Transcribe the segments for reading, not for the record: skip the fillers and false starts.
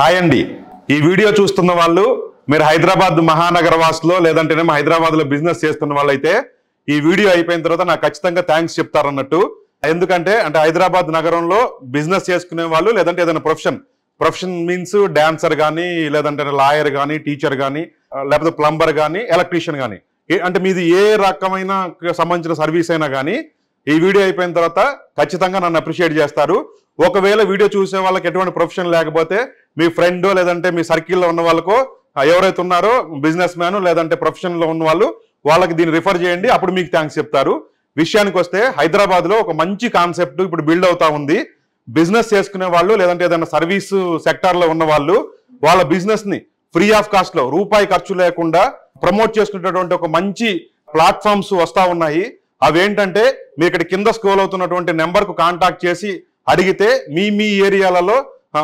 Hi అండి, ఈ video చూస్తున్న వాళ్ళు మీరు హైదరాబాద్ మహానగర వాసులో లేదంటేనేమో హైదరాబాద్లో బిజినెస్ చేస్తున్న వాళ్ళైతే ఈ వీడియో అయిపోయిన తర్వాత నాకు ఖచ్చితంగా థ్యాంక్స్ చెప్తారన్నట్టు. ఎందుకంటే హైదరాబాద్ నగరంలో బిజినెస్ చేసుకునే వాళ్ళు లేదంటే ఏదైనా ప్రొఫెషన్ మీన్స్ డాన్సర్ కానీ లేదంటే లాయర్ కానీ టీచర్ కానీ లేకపోతే ప్లంబర్ కానీ ఎలక్ట్రీషియన్ కానీ అంటే మీది ఏ రకమైన సంబంధించిన సర్వీస్ అయినా కానీ ఈ వీడియో అయిపోయిన తర్వాత ఖచ్చితంగా నన్ను అప్రిషియేట్ చేస్తారు. ఒకవేళ వీడియో చూసే వాళ్ళకి ఎటువంటి ప్రొఫెషన్ లేకపోతే మీ ఫ్రెండ్ లేదంటే మీ సర్కిల్లో ఉన్న వాళ్ళకో ఎవరైతే ఉన్నారో బిజినెస్ మ్యాన్ లేదంటే ప్రొఫెషన్లో ఉన్న వాళ్ళు వాళ్ళకి దీన్ని రిఫర్ చేయండి, అప్పుడు మీకు థ్యాంక్స్ చెప్తారు. విషయానికి వస్తే హైదరాబాద్లో ఒక మంచి కాన్సెప్ట్ ఇప్పుడు బిల్డ్ అవుతా ఉంది. బిజినెస్ చేసుకునే వాళ్ళు లేదంటే ఏదైనా సర్వీసు సెక్టార్లో ఉన్న వాళ్ళు వాళ్ళ బిజినెస్ని ఫ్రీ ఆఫ్ కాస్ట్లో రూపాయి ఖర్చు లేకుండా ప్రమోట్ చేసుకునేటటువంటి ఒక మంచి ప్లాట్ఫామ్స్ వస్తూ ఉన్నాయి. అవేంటంటే మీరు ఇక్కడ కింద స్క్రోల్ అవుతున్నటువంటి నెంబర్కు కాంటాక్ట్ చేసి అడిగితే మీ ఏరియాలలో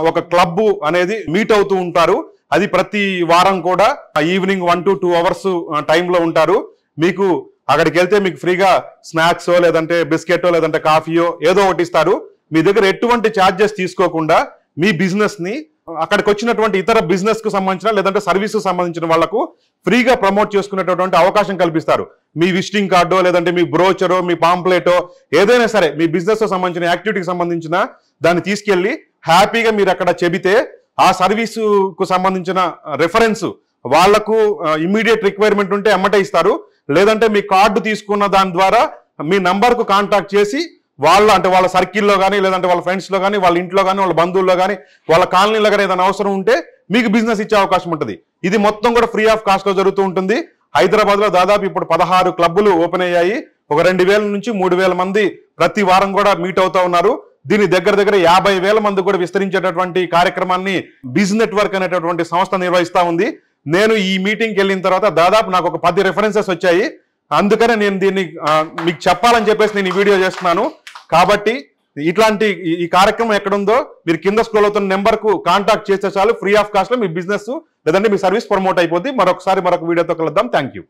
ఒక క్లబ్ అనేది మీట్ అవుతూ ఉంటారు. అది ప్రతి వారం కూడా ఈవినింగ్ 1 to 2 hours టైంలో ఉంటారు. మీకు అక్కడికి వెళ్తే మీకు ఫ్రీగా స్నాక్స్ లేదంటే బిస్కెటో లేదంటే కాఫీయో ఏదో ఒకటి ఇస్తారు. మీ దగ్గర ఎటువంటి ఛార్జెస్ తీసుకోకుండా మీ బిజినెస్ ని అక్కడికి వచ్చినటువంటి ఇతర బిజినెస్ కు సంబంధించిన లేదంటే సర్వీస్ కు సంబంధించిన వాళ్లకు ఫ్రీగా ప్రమోట్ చేసుకునేటటువంటి అవకాశం కల్పిస్తారు. మీ విజిటింగ్ కార్డో లేదంటే మీ బ్రోచరో మీ పాంప్లెటో ఏదైనా సరే మీ బిజినెస్ కు సంబంధించిన యాక్టివిటీకి సంబంధించిన దాన్ని తీసుకెళ్లి హ్యాపీగా మీరు అక్కడ చెబితే ఆ సర్వీసుకు సంబంధించిన రెఫరెన్స్ వాళ్లకు ఇమ్మీడియట్ రిక్వైర్మెంట్ ఉంటే ఎమ్మటే ఇస్తారు. లేదంటే మీ కార్డు తీసుకున్న దాని ద్వారా మీ నంబర్కు కాంటాక్ట్ చేసి వాళ్ళ సర్కిల్లో కానీ లేదంటే వాళ్ళ ఫ్రెండ్స్లో కానీ వాళ్ళ ఇంట్లో కానీ వాళ్ళ బంధువుల్లో కానీ వాళ్ళ కాలనీలో కానీ ఏదైనా అవసరం ఉంటే మీకు బిజినెస్ ఇచ్చే అవకాశం ఉంటుంది. ఇది మొత్తం కూడా ఫ్రీ ఆఫ్ కాస్ట్లో జరుగుతూ ఉంటుంది. హైదరాబాద్లో దాదాపు ఇప్పుడు 16 క్లబ్బులు ఓపెన్ అయ్యాయి. ఒక 2000 నుంచి 3000 మంది ప్రతి వారం కూడా మీట్ అవుతా ఉన్నారు. దీని దగ్గర 50,000 మంది కూడా విస్తరించేటటువంటి కార్యక్రమాన్ని బిజ్ నెట్వర్క్ అనేటటువంటి సంస్థ నిర్వహిస్తూ ఉంది. నేను ఈ మీటింగ్కి వెళ్ళిన తర్వాత దాదాపు నాకు ఒక 10 రెఫరెన్సెస్ వచ్చాయి. అందుకనే నేను దీన్ని మీకు చెప్పాలని చెప్పేసి నేను ఈ వీడియో చేస్తున్నాను. కాబట్టి ఇట్లాంటి ఈ కార్యక్రమం ఎక్కడుందో మీరు కింద స్క్రోల్ అవుతున్న నెంబర్కు కాంటాక్ట్ చేస్తే చాలు, ఫ్రీ ఆఫ్ కాస్ట్లో మీ బిజినెస్ లేదంటే మీ సర్వీస్ ప్రమోట్ అయిపోద్ది. మరొక వీడియోతో కలుద్దాం. Thank you.